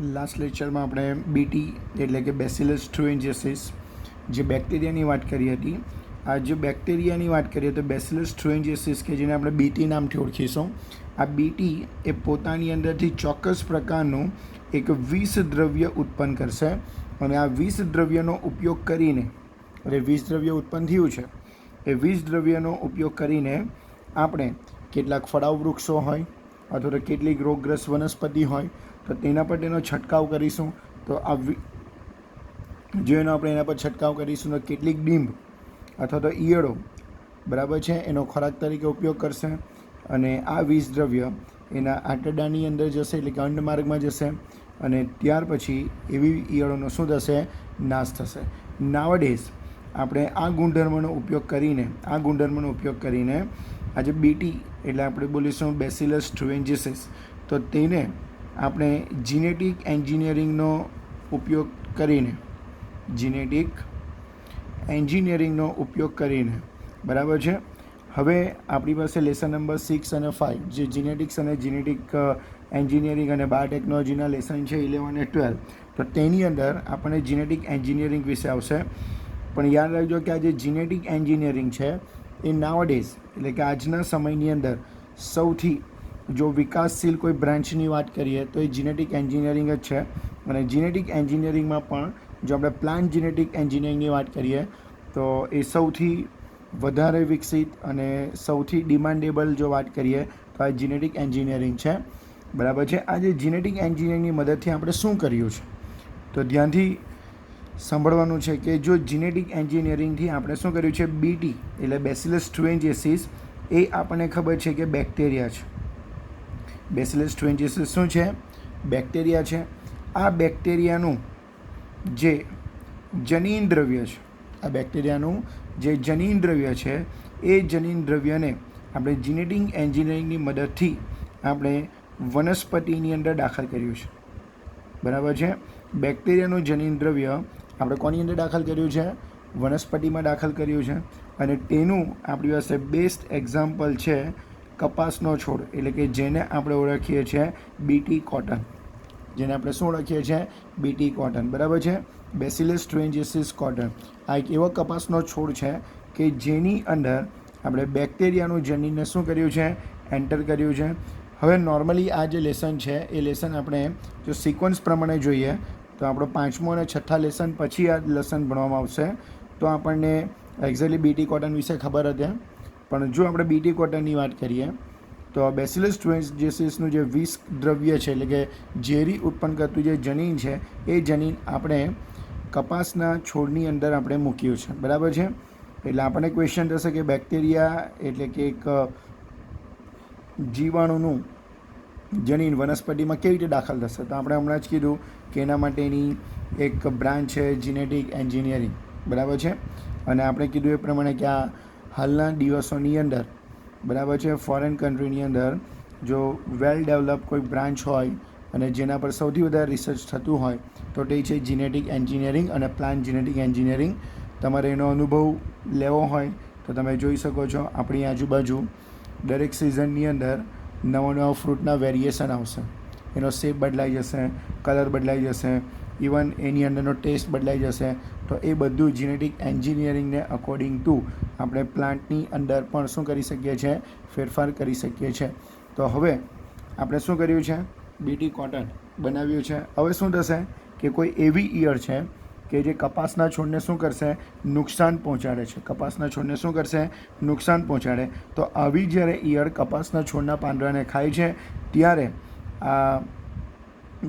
Last લેક્ચરમાં આપણે BT એટલે કે બેસિલસ થ્રુએન્જીસિસ જે બેક્ટેરિયાની વાત કરી હતી. આ જે બેક્ટેરિયાની વાત કરીએ તો બેસિલસ થ્રુએન્જીસિસ કે જેને આપણે બીટી નામથી ઓળખીશું, આ બીટી એ પોતાની અંદરથી ચોક્કસ પ્રકારનું એક વિષ દ્રવ્ય ઉત્પન્ન કરશે અને આ વિષ દ્રવ્યનો ઉપયોગ કરીને વિષ દ્રવ્ય ઉત્પન્ન થયું છે એ વિષ દ્રવ્યનો ઉપયોગ કરીને આપણે કેટલાક ફળાઉ વૃક્ષો હોય અથવા તો કેટલીક રોગગ્રસ્ત વનસ્પતિ હોય તો તેના પર તેનો છંટકાવ કરીશું. તો આ જો એનો આપણે એના પર છંટકાવ કરીશું તો કેટલીક ડીંભ અથવા તો ઈયળો બરાબર છે એનો ખોરાક તરીકે ઉપયોગ કરશે અને આ વિષ દ્રવ્ય એના આંતરડાની અંદર જશે એટલે કે અંડમાર્ગમાં જશે અને ત્યાર પછી એવી ઈયળોનો શું થશે? નાશ થશે. નાવડેઝ આપણે આ ગુણધર્મનો ઉપયોગ કરીને આજે બીટી એટલે આપણે બોલીશું બેસિલસ થ્રુએન્જીસિસ, તો તેને આપણે જીનેટિક એન્જિનિયરિંગનો ઉપયોગ કરીને બરાબર છે. હવે આપણી પાસે લેસન નંબર 6 અને 5 જે જીનેટિક્સ અને જીનેટિક એન્જિનિયરિંગ અને બાયોટેકનોલોજીના લેસન છે 11 અને 12, તો તેની અંદર આપણને જીનેટિક એન્જિનિયરિંગ વિશે આવશે. પણ યાદ રાખજો કે આ જે જીનેટિક એન્જિનિયરિંગ છે એ નાવડેઝ એટલે કે આજના સમયની અંદર સૌથી જો વિકાસશીલ કોઈ બ્રાન્ચની વાત કરીએ તો એ જીનેટિક એન્જિનિયરિંગ જ છે. અને જીનેટિક એન્જિનિયરિંગમાં પણ જો આપણે પ્લાન્ટ જીનેટિક એન્જિનિયરિંગની વાત કરીએ તો એ સૌથી વધારે વિકસિત અને સૌથી ડિમાન્ડેબલ જો વાત કરીએ તો આ જીનેટિક એન્જિનિયરિંગ છે. બરાબર છે. આ જે જીનેટિક એન્જિનિયરિંગની મદદથી આપણે શું કર્યું છે તો ધ્યાનથી સાંભળવાનું છે કે જો જીનેટિક એન્જિનિયરિંગથી આપણે શું કર્યું છે, બીટી એટલે બેસિલસ થ્રુએન્જીસિસ એ આપણને ખબર છે કે બેક્ટેરિયા છે. બેસિલસ થ્રુએન્જીસિસ શું છે? બેક્ટેરિયા છે. આ બેક્ટેરિયાનું જે જનીન દ્રવ્ય છે, આ બેક્ટેરિયાનું જે જનીન દ્રવ્ય છે એ જનીન દ્રવ્યને આપણે જીનેટિક એન્જિનિયરિંગની મદદથી આપણે વનસ્પતિની અંદર દાખલ કર્યું છે. બરાબર છે. બેક્ટેરિયાનું જનીન દ્રવ્ય આપણે કોની અંદર દાખલ કર્યું છે? વનસ્પતિમાં દાખલ કર્યું છે. અને તેનું આપણી પાસે બેસ્ટ એક્ઝામ્પલ છે કપાસનો છોડ એટલે કે જેને આપણે ઓળખીએ છીએ બીટી કોટન. BT cotton. બરાબર છે. બેસિલસ થ્રુએન્જીસિસ કોટન આ એક એવો કપાસનો છોડ છે કે જેની અંદર આપણે બેક્ટેરિયાનું જનીનને શું કર્યું છે? એન્ટર કર્યું છે. હવે નોર્મલી આ જે લેસન છે એ લેસન આપણે જો સિક્વન્સ પ્રમાણે જોઈએ તો આપણો 5મો અને 6થા લેસન પછી આ લેસન ભણવામાં આવશે. તો આપણને એક્ઝેક્ટલી બીટી કોટન વિશે ખબર હતી. પણ જો આપણે બીટી કોટનની વાત કરીએ તો બેસિલસ થ્રુએન્જીસિસનું જે વિષ દ્રવ્ય છે એટલે કે ઝેરી ઉત્પન્ન કરતું જે જનીન છે એ જનીન આપણે કપાસના છોડની અંદર આપણે મૂક્યું છે. બરાબર છે. એટલે આપણને ક્વેશ્ચન થશે કે બેક્ટેરિયા એટલે કે એક જીવાણુનું જનીન વનસ્પતિમાં કેવી રીતે દાખલ થશે? તો આપણે હમણાં જ કીધું કે એના માટેની એક બ્રાન્ચ છે જીનેટિક એન્જિનિયરિંગ. બરાબર છે. અને આપણે કીધું એ પ્રમાણે કે આ હાલના દિવસોની અંદર બરાબર છે ફોરેન કન્ટ્રીની અંદર જો વેલ ડેવલપ કોઈ બ્રાન્ચ હોય અને જેના પર સૌથી વધારે રિસર્ચ થતું હોય તો તે છે જીનેટિક એન્જિનિયરિંગ અને પ્લાન્ટ જીનેટિક એન્જિનિયરિંગ. તમારે એનો અનુભવ લેવો હોય તો તમે જોઈ શકો છો આપણી આજુબાજુ દરેક સિઝનની અંદર નવા ફ્રૂટના વેરિએશન આવશે. એનો શેપ બદલાઈ જશે, કલર બદલાઈ જશે, ઇવન એની અંદરનો ટેસ્ટ બદલાઈ જશે. તો એ બધું જીનેટિક એન્જિનિયરિંગને અકોર્ડિંગ ટુ આપણે પ્લાન્ટની અંદર પણ શું કરી શકીએ છીએ? ફેરફાર કરી શકીએ છીએ. તો હવે આપણે શું કર્યું છે? બીટી કોટન બનાવ્યું છે. હવે શું થશે કે કોઈ એવી ઈયળ છે કે જે કપાસના છોડને શું કરશે? નુકસાન પહોંચાડે છે. તો આવી જ્યારે ઈયળ કપાસના છોડના પાંદડાને ખાય છે ત્યારે આ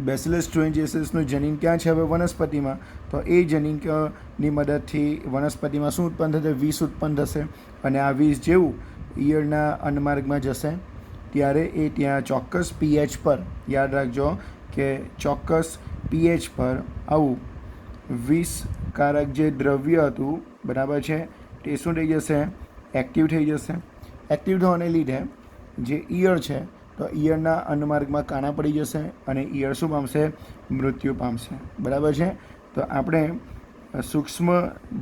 બેસિલસ થ્રુએન્જીસિસનું જનીન ક્યાં છે? હવે વનસ્પતિમાં. તો એ જનીનની મદદથી વનસ્પતિમાં શું ઉત્પન્ન થશે? વિષ ઉત્પન્ન થશે. અને આ વિષ જેવું ઈયળના અંડમાર્ગમાં જશે ત્યારે એ ત્યાં ચોક્કસ પીએચ પર, યાદ રાખજો કે ચોક્કસ પીએચ પર આવું વિષકારક જે દ્રવ્ય હતું બરાબર છે તે શું થઈ જશે? એક્ટિવ થઈ જશે. એક્ટિવ થવાને લીધે જે ઈયળ છે તો ઈયળના અંડમાર્ગમાં કાણા પડી જશે અને ઈયળ શું પામશે? મૃત્યુ પામશે. બરાબર છે. તો આપણે સૂક્ષ્મ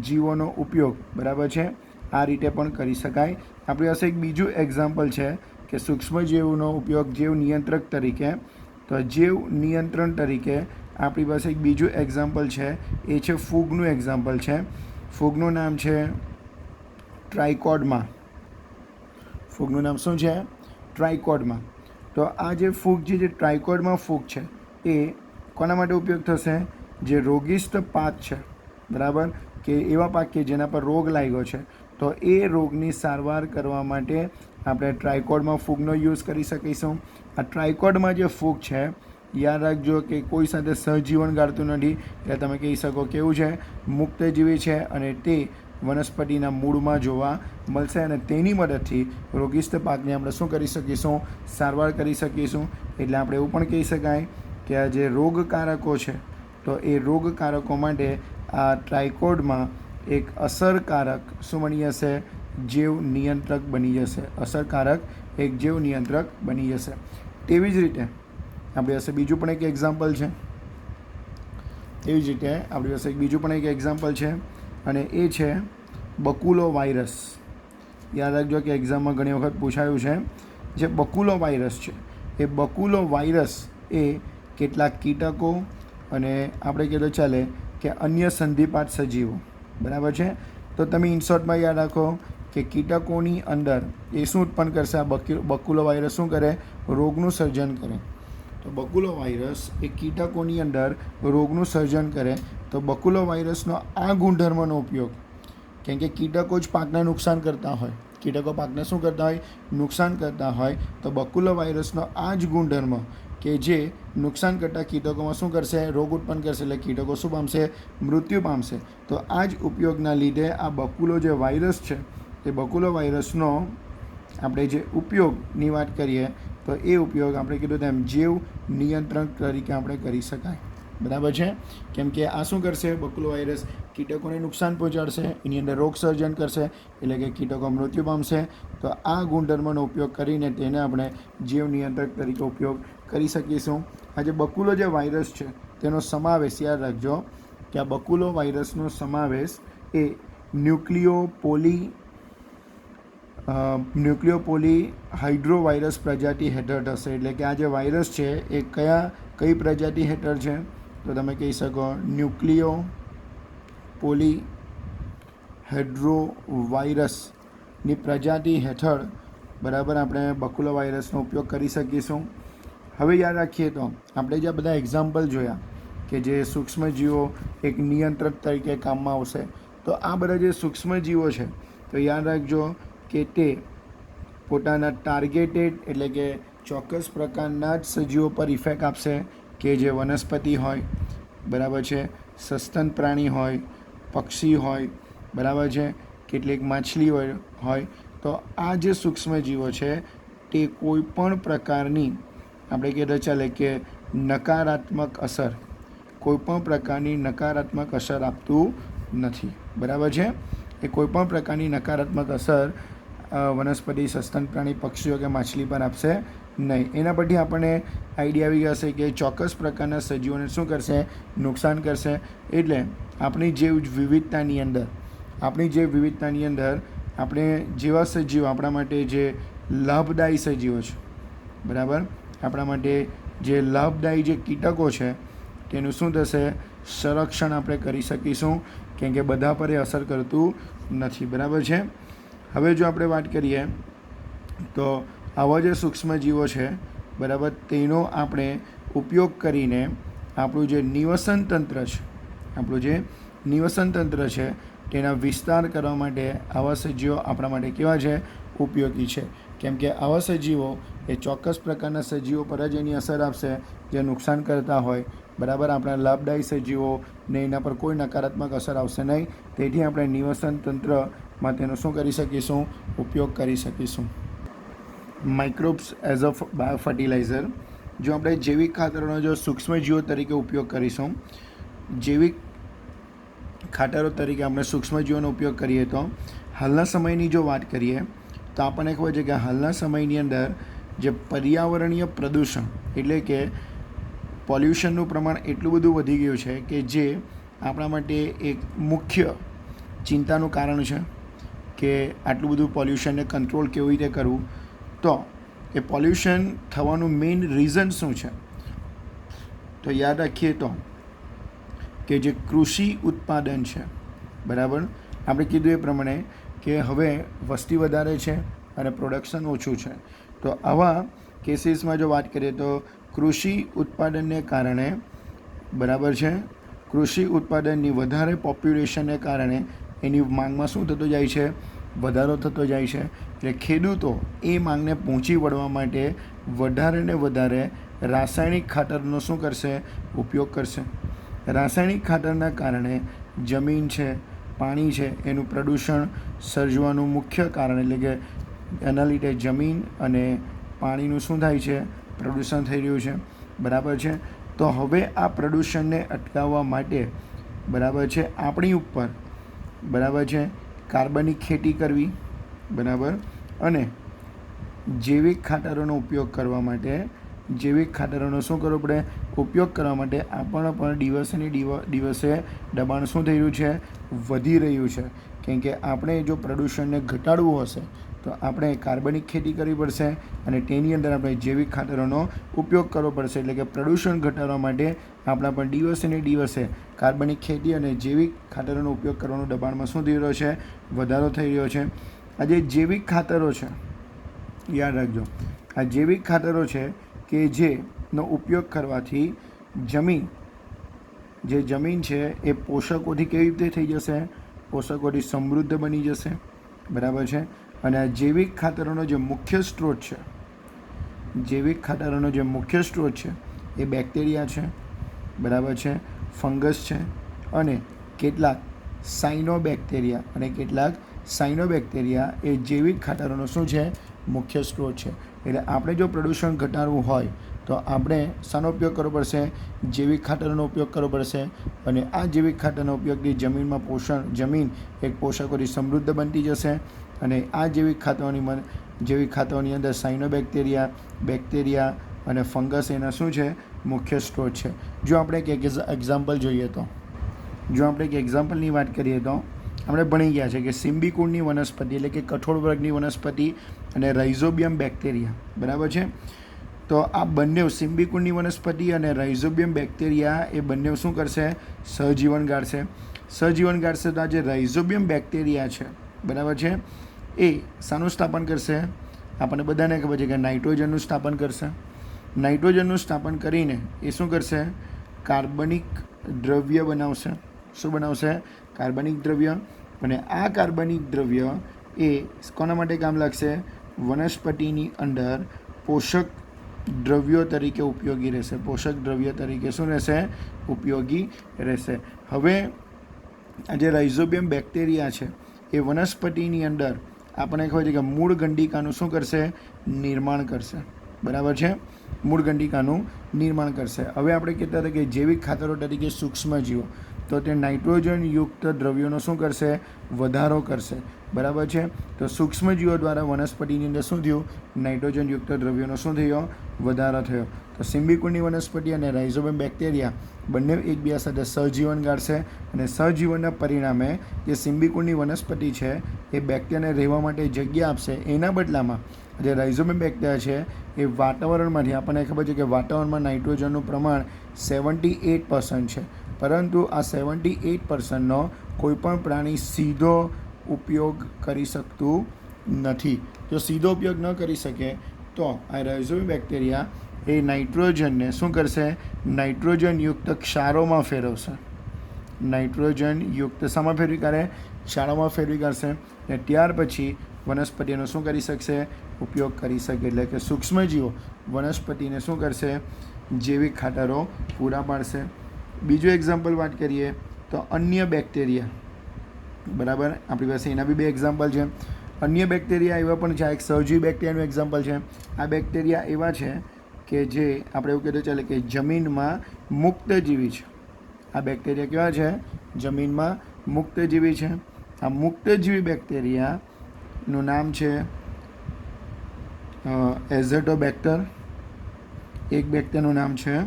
જીવોનો ઉપયોગ બરાબર છે આ રીતે પણ કરી શકાય. આપણી પાસે એક બીજું એક્ઝામ્પલ છે કે સૂક્ષ્મજીવોનો ઉપયોગ જીવ નિયંત્રક તરીકે. તો જૈવ નિયંત્રણ તરીકે આપણી પાસે એક બીજું એક્ઝામ્પલ છે, એ છે ફૂગનું એક્ઝામ્પલ છે. ફૂગનું નામ છે ટ્રાઇકોડર્મા. ફૂગનું નામ શું છે? ટ્રાઇકોડર્મા. તો આ જે ફૂગ જે ટ્રાઇકોડર્મા ફૂગ છે એ કોના માટે ઉપયોગ થશે? જે રોગિષ્ટ પાક છે, બરાબર, કે એવા પાક કે જેના પર રોગ લાગ્યો છે, તો એ રોગની સારવાર કરવા માટે આપણે ટ્રાઇકોડર્મા ફૂગનો યુઝ કરી શકીશું. આ ટ્રાઇકોડર્મા જે ફૂગ છે, યાદ રાખજો કે કોઈ સાથે સહજીવન ગાળતું નથી, એટલે તમે કહી શકો કેવું છે? મુક્તજીવી છે, અને તે વનસ્પતિના મૂળમાં જોવા મળશે, અને તેની મદદથી રોગિષ્ટ પાકને આપણે શું કરી શકીશું? સારવાર કરી શકીશું. એટલે આપણે એવું પણ કહી શકાય કે આ જે રોગકારકો છે, તો એ રોગકારકો માટે આ ટ્રાઇકોડર્મા એક અસરકારક શું બની જશે? જૈવ નિયંત્રક બની જશે. અસરકારક એક જૈવ નિયંત્રક બની જશે. તેવી જ રીતે આપણી પાસે બીજું પણ એક એક્ઝામ્પલ છે. તેવી જ રીતે આપણી પાસે બીજું પણ એક એક્ઝામ્પલ છે, અને એ છે બકુલો વાયરસ. યાદ રાખજો કે એક્ઝામમાં ઘણી વખત પૂછાયું છે. જે બકુલો વાયરસ છે, એ બકુલો વાયરસ એ કેટલાક કીટકો અને આપણે કહેતો ચાલે કે અન્ય સંધિપાત સજીવો, બરાબર છે. તો તમે ઇનશોર્ટમાં યાદ રાખો કે કીટકોની અંદર એ શું ઉત્પન્ન કરશે? આ બકુલો વાયરસ શું કરે? રોગનું સર્જન કરે. તો બકુલો વાયરસ એ કીટકોની અંદર રોગનું સર્જન કરે. તો બકુલો વાયરસનો આ ગુણધર્મનો ઉપયોગ, કેમ કે કીટકો જ પાકને નુકસાન કરતા હોય, કીટકો પાકને શું કરતા હોય? નુકસાન કરતા હોય. તો બકુલો વાયરસનો આ જ ગુણધર્મ કે જે નુકસાન કરતા કીટકોમાં શું કરશે? રોગ ઉત્પન્ન કરશે, એટલે કીટકો શું પામશે? મૃત્યુ પામશે. તો આ જ ઉપયોગના લીધે આ બકુલો જે વાયરસ છે, એ બકુલો વાયરસનો આપણે જે ઉપયોગની વાત કરીએ, તો એ ઉપયોગ આપણે કીધું તેમ જૈવ નિયંત્રણ તરીકે આપણે કરી શકાય, બરાબર છે. કેમ કે આ શું કરશે? બકુલો વાયરસ કીટકોને નુકસાન પહોંચાડશે, એની અંદર રોગ સર્જન કરશે, એટલે કે કીટકો મૃત્યુ પામશે. તો આ ગુણધર્મનો ઉપયોગ કરીને તેને આપણે જૈવ નિયંત્રક તરીકે ઉપયોગ કરી શકીશું. આ જે બકુલો જે વાયરસ છે, તેનો સમાવેશ યાદ રાખજો કે આ બકુલો વાયરસનો સમાવેશ એ ન્યુક્લિયોપોલી હાઇડ્રોવાયરસ પ્રજાતિ હેઠળ થશે. એટલે કે આ જે વાયરસ છે એ કઈ પ્રજાતિ હેઠળ છે? તો તમે કહી શકો ન્યુક્લિયોપોલી હાઇડ્રોવાયરસની પ્રજાતિ હેઠળ, બરાબર, આપણે બકુલો વાયરસનો ઉપયોગ કરી શકીશું. હવે યાદ રાખીએ તો આપણે જે બધા એક્ઝામ્પલ જોયા કે જે સૂક્ષ્મજીવો એક નિયંત્રક તરીકે કામમાં આવશે, તો આ બધા જે સૂક્ષ્મજીવો છે, તો યાદ રાખજો કે તે પોતાના ટાર્ગેટેડ એટલે કે ચોક્કસ પ્રકારના જ સજીવો પર ઇફેક્ટ આપશે, કે જે વનસ્પતિ હોય, બરાબર છે, સસ્તન પ્રાણી હોય, પક્ષી હોય, બરાબર છે, કેટલીક માછલી હોય. તો આ જે સૂક્ષ્મજીવો છે તે કોઈ પણ પ્રકારની આપણે કહેતા ચાલે કે નકારાત્મક અસર, કોઈપણ પ્રકારની નકારાત્મક અસર આપતું નથી, બરાબર છે. એ કોઈપણ પ્રકારની નકારાત્મક અસર વનસ્પતિ, સસ્તન પ્રાણી, પક્ષીઓ કે માછલી પર આપશે નહીં. એના પરથી આપણને આઈડિયા આવી જશે કે ચોક્કસ પ્રકારના સજીવોને શું કરશે? નુકસાન કરશે. એટલે આપણી જે વિવિધતાની અંદર આપણે જેવા સજીવો આપણા માટે જે લાભદાયી સજીવો છે, બરાબર, આપણા માટે જે લાભદાયી જે કીટકો છે, તેનું શું થશે? સંરક્ષણ આપણે કરી શકીશું, કેમ કે બધા પર એ અસર કરતું નથી, બરાબર છે. હવે જો આપણે વાત કરીએ તો આવા જે સૂક્ષ્મજીવો છે, બરાબર, તેનો આપણે ઉપયોગ કરીને આપણું જે નિવસન તંત્ર છે તેના વિસ્તાર કરવા માટે આવા સજીવો આપણા માટે કેવા છે? ઉપયોગી છે. કેમ કે આવા સજીવો એ ચોક્કસ પ્રકારના સજીવો પર જ એની અસર આપશે જે નુકસાન કરતા હોય, બરાબર. આપણા લાભદાયી સજીવોને એના પર કોઈ નકારાત્મક અસર આવશે નહીં. તેથી આપણે નિવસન તંત્રમાં તેનો શું કરી શકીશું? ઉપયોગ કરી શકીશું. Microbes as a bio fertiliser. જો આપણે જૈવિક ખાતરોનો જો સૂક્ષ્મજીવો તરીકે ઉપયોગ કરીશું, જૈવિક ખાતરો તરીકે આપણે સૂક્ષ્મજીવોનો ઉપયોગ કરીએ, તો હાલના સમયની જો વાત કરીએ તો આપણને ખબર છે કે હાલના સમયની અંદર જે પર્યાવરણીય પ્રદૂષણ એટલે કે પોલ્યુશનનું પ્રમાણ એટલું બધું વધી ગયું છે કે જે આપણા માટે એક મુખ્ય ચિંતાનું કારણ છે કે આટલું બધું પોલ્યુશનને કંટ્રોલ કેવી રીતે કરવું. તો એ પોલ્યુશન થવાનું મેઇન રીઝન શું છે? તો યાદ રાખીએ તો કે જે કૃષિ ઉત્પાદન છે, બરાબર, આપણે કીધું એ પ્રમાણે કે હવે વસ્તી વધારે છે અને પ્રોડક્શન ઓછું છે, તો આવા કેસીસમાં જો વાત કરીએ તો કૃષિ ઉત્પાદનને કારણે, બરાબર છે, કૃષિ ઉત્પાદનની વધારે પોપ્યુલેશનને કારણે એની માંગમાં શું થતું જાય છે, વધારો થતો જાય છે. એટલે ખેડૂતો એ માંગને પહોંચી વળવા માટે વધારે ને વધારે રાસાયણિક ખાતરનો શું કરશે, ઉપયોગ કરશે. રાસાયણિક ખાતરના કારણે જમીન છે, પાણી છે, એનું પ્રદૂષણ સર્જવાનું મુખ્ય કારણ, એટલે કે એના લીધે જમીન અને પાણીનું શું થાય છે, પ્રદૂષણ થઈ રહ્યું છે, બરાબર છે. તો હવે આ પ્રદૂષણને અટકાવવા માટે, બરાબર છે, આપણી ઉપર, બરાબર છે, કાર્બનિક ખેતી કરવી, બરાબર, અને જૈવિક ખાતરોનો ઉપયોગ કરવા માટે, જૈવિક ખાતરોનો શું કરવો પડે, ઉપયોગ કરવા માટે આપણને પણ દિવસે ને દિવસે દબાણ શું થઈ રહ્યું છે, વધી રહ્યું છે. કેમ કે આપણે જો પ્રદૂષણને ઘટાડવું હશે તો આપણે કાર્બનિક ખેતી કરવી પડશે અને તેની અંદર આપણે જૈવિક ખાતરોનો ઉપયોગ કરવો પડશે. એટલે કે પ્રદૂષણ ઘટાડવા માટે આપણા પણ દિવસે ને દિવસે કાર્બનિક ખેતી અને જૈવિક ખાતરોનો ઉપયોગ કરવાનો દબાણમાં શું થઈ રહ્યો છે, વધારો થઈ રહ્યો છે. આ જે જૈવિક ખાતરો છે, યાદ રાખજો, આ જૈવિક ખાતરો છે કે જેનો ઉપયોગ કરવાથી જમીન, જે જમીન છે એ પોષકોથી કેવી રીતે થઈ જશે, પોષકોથી સમૃદ્ધ બની જશે, બરાબર છે. અને આ જૈવિક ખાતરોનો જે મુખ્ય સ્ત્રોત છે, જૈવિક ખાતરોનો જે મુખ્ય સ્ત્રોત છે એ બેક્ટેરિયા છે, બરાબર છે, ફંગસ છે અને કેટલાક સાયનોબેક્ટેરિયા, અને કેટલાક સાયનોબેક્ટેરિયા એ જૈવિક ખાતરોનો શું છે, મુખ્ય સ્ત્રોત છે. એટલે આપણે જો પ્રદૂષણ ઘટાડવું હોય તો આપણે શાનો ઉપયોગ કરવો પડશે, જૈવિક ખાતરોનો ઉપયોગ કરવો પડશે. અને આ જૈવિક ખાતરનો ઉપયોગથી જમીનમાં જમીન એક પોષકોથી સમૃદ્ધ બનતી જશે. અને આ જૈવિક ખાતરોની અંદર સાયનોબેક્ટેરિયા, બેક્ટેરિયા અને ફંગસ એના શું છે, મુખ્ય સ્ત્રોત છે. જો આપણે એક એક્ઝામ્પલ જોઈએ તો, જો આપણે એક એક્ઝામ્પલની વાત કરીએ તો આપણે ભણી ગયા છે કે સિમ્બિકુળની વનસ્પતિ, એટલે કે કઠોળ વર્ગની વનસ્પતિ, અને રાઇઝોબિયમ બેક્ટેરિયા, બરાબર છે. તો આ બંને સિમ્બિકુળની વનસ્પતિ અને રાઇઝોબિયમ બેક્ટેરિયા એ બંને શું કરશે, સહજીવન ગાળશે. સહજીવન ગાળશે તો આ જે રાઇઝોબિયમ બેક્ટેરિયા છે, બરાબર છે, એ શાનું સ્થાપન કરશે, આપણને બધાને ખબર છે કે નાઇટ્રોજનનું સ્થાપન કરશે. નાઇટ્રોજનનું સ્થાપન કરીને એ શું કરશે, કાર્બનિક દ્રવ્ય બનાવશે. શું બનાવશે, કાર્બનિક દ્રવ્ય. અને આ કાર્બનિક દ્રવ્ય એ કોના માટે કામ લાગશે, વનસ્પતિની અંદર પોષક દ્રવ્યો તરીકે ઉપયોગી રહેશે. પોષક દ્રવ્ય તરીકે શું રહેશે, ઉપયોગી રહેશે. હવે આ જે રાઇઝોબિયમ બેક્ટેરિયા છે એ વનસ્પતિની અંદર આપણને ખબર છે કે મૂળ ગંડિકાનું શું કરશે, નિર્માણ કરશે, બરાબર છે, મૂળ ગંડિકાનું નિર્માણ કરશે. હવે આપણે કહેતા હતા કે જૈવિક ખાતરો તરીકે સૂક્ષ્મજીવો, તો તે નાઇટ્રોજનયુક્ત દ્રવ્યોનો શું કરશે, વધારો કરશે, બરાબર છે. તો સૂક્ષ્મજીવો દ્વારા વનસ્પતિની અંદર શું થયું, નાઇટ્રોજનયુક્ત દ્રવ્યોનો શું થયો, વધારો થયો. તો સિમ્બિકુળની વનસ્પતિ અને રાઇઝોબિયમ બેક્ટેરિયા બંને એકબીજા સાથે સહજીવન ગાળશે. અને સહજીવનના પરિણામે જે સિમ્બિકુળની વનસ્પતિ છે એ બેક્ટેરિયાને રહેવા માટે જગ્યા આપશે. એના બદલામાં જે રાઇઝોબિયમ બેક્ટેરિયા છે એ વાતાવરણમાંથી, આપણને ખબર છે કે વાતાવરણમાં નાઇટ્રોજનનું પ્રમાણ 78% છે, પરંતુ આ 78%નો કોઈપણ પ્રાણી સીધો ઉપયોગ કરી શકતું નથી. જો સીધો ઉપયોગ ન કરી શકે તો આ રાઇઝોબિયમ બેક્ટેરિયા એ નાઇટ્રોજનને શું કરશે, નાઇટ્રોજનયુક્ત ક્ષારોમાં ફેરવશે. નાઇટ્રોજનયુક્ત શામાં ફેરવી કાઢે, ક્ષારોમાં ફેરવી કાઢશે. અને ત્યાર પછી વનસ્પતિનો શું કરી શકશે, ઉપયોગ કરી શકે. એટલે કે સૂક્ષ્મજીવો વનસ્પતિને શું કરશે, જૈવિક ખાતરો પૂરા પાડશે. બીજું એક્ઝામ્પલ વાત કરીએ તો અન્ય બેક્ટેરિયા, બરાબર, આપણી પાસે એના બી 2 એક્ઝામ્પલ છે. અન્ય બેક્ટેરિયા એવા પણ છે, એક સહજીવી બેક્ટેરિયાનું એક્ઝામ્પલ છે. આ બેક્ટેરિયા એવા છે કે જે આપણે એવું કહેતો ચાલે કે જમીનમાં મુક્તજીવી છે. આ બેક્ટેરિયા કેવા છે, જમીનમાં મુક્તજીવી છે. આ મુક્તજીવી બેક્ટેરિયાનું નામ છે એઝેટોબેક્ટર. એક બેક્ટેરિયાનું નામ છે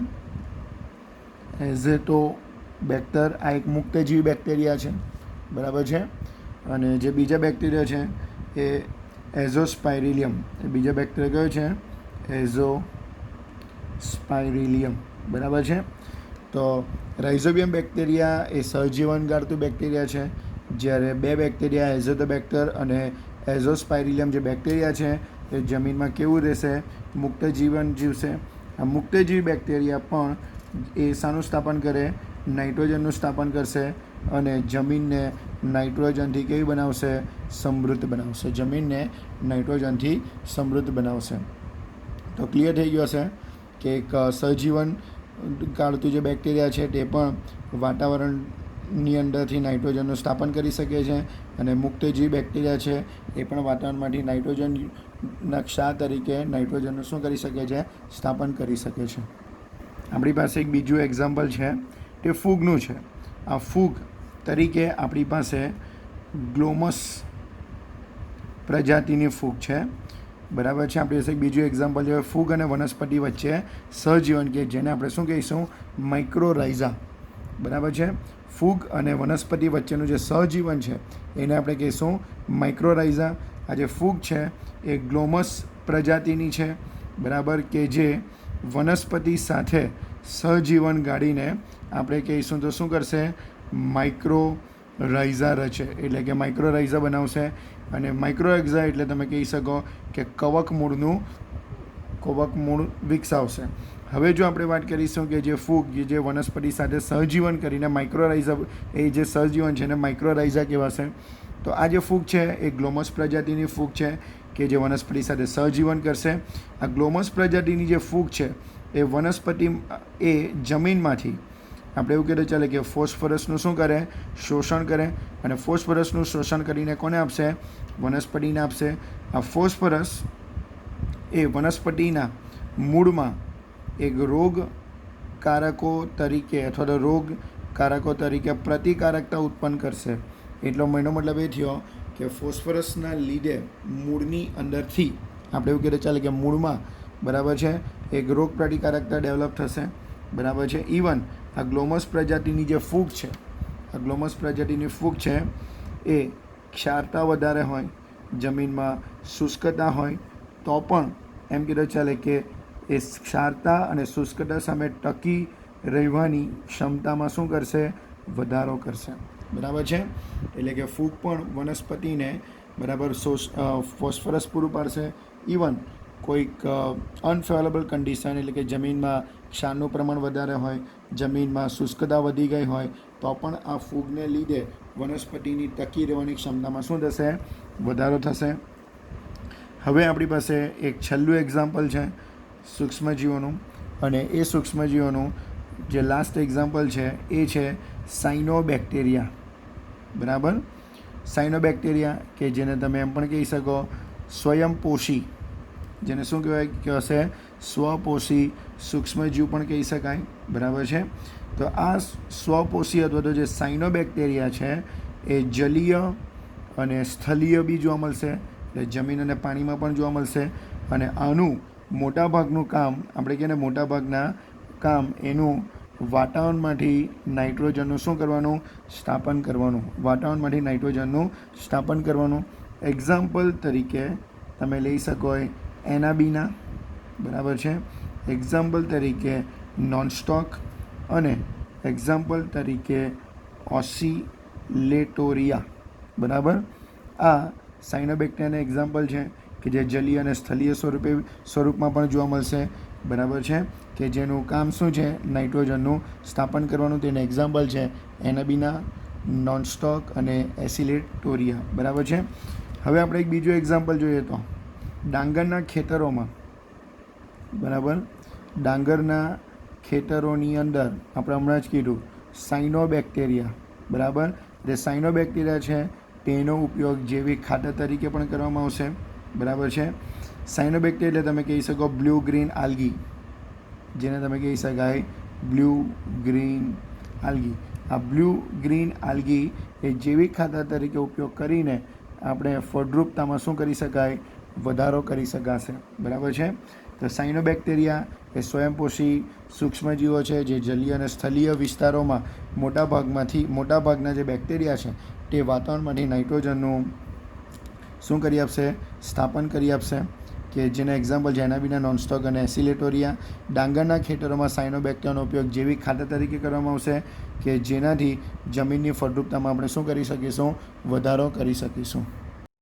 એઝેટોબેક્ટર. આ એક મુક્તજીવી બેક્ટેરિયા છે, બરાબર છે. અને જે બીજા બેક્ટેરિયા છે એ એઝોસ્પાઇરિલિયમ. એ બીજા બેક્ટેરિયા કયો છે, એઝોસ્પાઇરિલિયમ, બરાબર છે. તો રાઇઝોબિયમ બેક્ટેરિયા એ સહજીવન ગાળતું બેક્ટેરિયા છે, જ્યારે 2 બેક્ટેરિયા એઝોથોબેક્ટર અને એઝોસ્પાયરિલિયમ જે બેક્ટેરિયા છે એ જમીનમાં કેવું રહેશે, મુક્ત જીવન જીવશે. આ મુક્તજીવી બેક્ટેરિયા પણ એ શાનું સ્થાપન કરે, નાઇટ્રોજનનું સ્થાપન કરશે અને જમીનને નાઇટ્રોજનથી કેવી બનાવશે, સમૃદ્ધ બનાવશે. જમીનને નાઇટ્રોજનથી સમૃદ્ધ બનાવશે. તો ક્લિયર થઈ ગયું હશે કે એક સહજીવન કાળતું જે બેક્ટેરિયા છે તે પણ વાતાવરણની અંદરથી નાઇટ્રોજનનું સ્થાપન કરી શકે છે, અને મુક્તજીવી બેક્ટેરિયા છે એ પણ વાતાવરણમાંથી નાઇટ્રોજનના ક્ષાર તરીકે નાઇટ્રોજનનું શું કરી શકે છે, સ્થાપન કરી શકે છે. આપણી પાસે એક બીજું એક્ઝામ્પલ છે તે ફૂગનું છે. આ ફૂગ તરીકે આપણી પાસે ગ્લોમસ પ્રજાતિની ફૂગ છે. બરાબર છે. આપણી પાસે એક બીજું એક્ઝામ્પલ છે ફૂગ અને વનસ્પતિ વચ્ચે સહજીવન, કે જેને આપણે શું કહીશું, માઇક્રોરાઇઝા. બરાબર છે. ફૂગ અને વનસ્પતિ વચ્ચેનું જે સહજીવન છે એને આપણે કહીશું માઇક્રોરાઇઝા. આ જે ફૂગ છે એ ગ્લોમસ પ્રજાતિની છે. બરાબર, કે જે વનસ્પતિ સાથે સહજીવન ગાળીને આપણે કહીશું તો શું કરશે, માઇક્રોરાઇઝા રચે, એટલે કે માઇક્રોરાઇઝા બનાવશે. અને માઇક્રોરાઇઝા એટલે તમે કહી શકો કે કવક મૂળ વિકસાવશે. હવે જો આપણે વાત કરીશું કે જે ફૂગ જે વનસ્પતિ સાથે સહજીવન કરીને માઇક્રોરાઇઝા, એ જે સહજીવન છે એને માઇક્રોરાઇઝા કહેવાશે. તો આ જે ફૂગ છે એ ગ્લોમસ પ્રજાતિની ફૂગ છે કે જે વનસ્પતિ સાથે સહજીવન કરશે. આ ગ્લોમસ પ્રજાતિની જે ફૂગ છે એ વનસ્પતિ એ જમીનમાંથી આપણે એવું કહીએ ચાલે કે ફોસ્ફરસનું શું કરે, શોષણ કરે, અને ફોસ્ફરસનું શોષણ કરીને કોને આપશે, વનસ્પતિને આપશે. આ ફોસ્ફરસ એ વનસ્પતિના મૂળમાં એક રોગકારકો તરીકે અથવા તો રોગકારકો તરીકે પ્રતિકારકતા ઉત્પન્ન કરશે. એટલો એનો મતલબ એ થયો કે ફોસ્ફરસના લીધે મૂળની અંદરથી આપણે એવું કહીએ ચાલે કે મૂળમાં, બરાબર છે, એક રોગ પ્રતિકારકતા ડેવલપ થશે. બરાબર છે. ઇવન આ ગ્લોમસ પ્રજાતિની જે ફૂગ છે, આ ગ્લોમસ પ્રજાતિની ફૂગ છે એ ક્ષારતા વધારે હોય, જમીનમાં શુષ્કતા હોય તો પણ એમ કીધું ચાલે કે એ ક્ષારતા અને શુષ્કતા સામે ટકી રહેવાની ક્ષમતામાં શું કરશે, વધારો કરશે. બરાબર છે. એટલે કે ફૂગ પણ વનસ્પતિને બરાબર ફોસ્ફરસ પૂરું પાડશે. ઇવન કોઈક અનફેવરેબલ કન્ડિશન, એટલે કે જમીનમાં ક્ષારનું પ્રમાણ વધારે હોય, જમીનમાં શુષ્કતા વધી ગઈ હોય તો પણ આ ફૂગને લીધે વનસ્પતિની ટકી રહેવાની ક્ષમતામાં શું થશે, વધારો થશે. હવે આપણી પાસે એક છેલ્લું એક્ઝામ્પલ છે સૂક્ષ્મજીવોનું, અને એ સૂક્ષ્મજીવોનું જે લાસ્ટ એક્ઝામ્પલ છે એ છે સાયનોબેક્ટેરિયા. બરાબર, સાયનોબેક્ટેરિયા કે જેને તમે એમ પણ કહી શકો સ્વયંપોષી, જેને શું કહેવાય કે હશે, સ્વપોષી સૂક્ષ્મજીવ પણ કહી શકાય. બરાબર છે. તો આ સ્વપોષી અથવા તો જે સાયનોબેક્ટેરિયા છે એ જલીય અને સ્થલીય બી જોવા મળશે, એટલે જમીન અને પાણીમાં પણ જોવા મળશે. અને આનું મોટાભાગનું કામ, આપણે કહીએ ને મોટાભાગના કામ એનું વાતાવરણમાંથી નાઇટ્રોજનનું શું કરવાનું, સ્થાપન કરવાનું. વાતાવરણમાંથી નાઇટ્રોજનનું સ્થાપન કરવાનું. એક્ઝામ્પલ તરીકે તમે લઈ શકો એનાબીના. બરાબર છે. એક્ઝામ્પલ તરીકે નોનસ્ટોક, અને એક્ઝામ્પલ તરીકે ઓસિલેટોરિયા. બરાબર, આ સાયનોબેક્ટેરિયાના એક્ઝામ્પલ છે કે જે જલીય અને સ્થલીય સ્વરૂપમાં પણ જોવા મળશે. બરાબર છે, કે જેનું કામ શું છે, નાઇટ્રોજનનું સ્થાપન કરવાનું. તેનું એક્ઝામ્પલ છે એનાબીના, નોનસ્ટોક અને એસિલેટોરિયા. બરાબર છે. હવે આપણે એક બીજું એક્ઝામ્પલ જોઈએ તો ડાંગરના ખેતરોમાં, બરાબર, ડાંગરના ખેતરોની અંદર આપણે હમણાં જ કીધું સાયનોબેક્ટેરિયા. બરાબર, જે સાયનોબેક્ટેરિયા છે તેનો ઉપયોગ જૈવિક ખાતર તરીકે પણ કરવામાં આવશે. બરાબર છે. સાયનોબેક્ટેરિયા એટલે તમે કહી શકો બ્લુ ગ્રીન આલ્ગી, જેને તમે કહી શકાય બ્લુ ગ્રીન આલ્ગી. આ બ્લુ ગ્રીન આલ્ગી એ જૈવિક ખાતર તરીકે ઉપયોગ કરીને આપણે ફળદ્રુપતામાં શું કરી શકાય, વધારો કરી શકાશે. બરાબર છે. તો સાયનોબેક્ટેરિયા એ સ્વયંપોષી સૂક્ષ્મજીવો છે જે જલીય અને સ્થલીય વિસ્તારોમાં મોટાભાગના જે બેક્ટેરિયા છે તે વાતાવરણમાંથી નાઇટ્રોજનનું શું કરી આપશે, સ્થાપન કરી આપશે. કે જેના એક્ઝામ્પલ જેનાબીના નોનસ્ટોક અને એસિલેટોરિયા. ડાંગરના ખેતરોમાં સાયનોબેક્ટરનો ઉપયોગ જૈવિક ખાતર તરીકે કરવામાં આવશે કે જેનાથી જમીનની ફળદ્રુપતામાં આપણે શું કરી શકીશું? વધારો કરી શકીશું.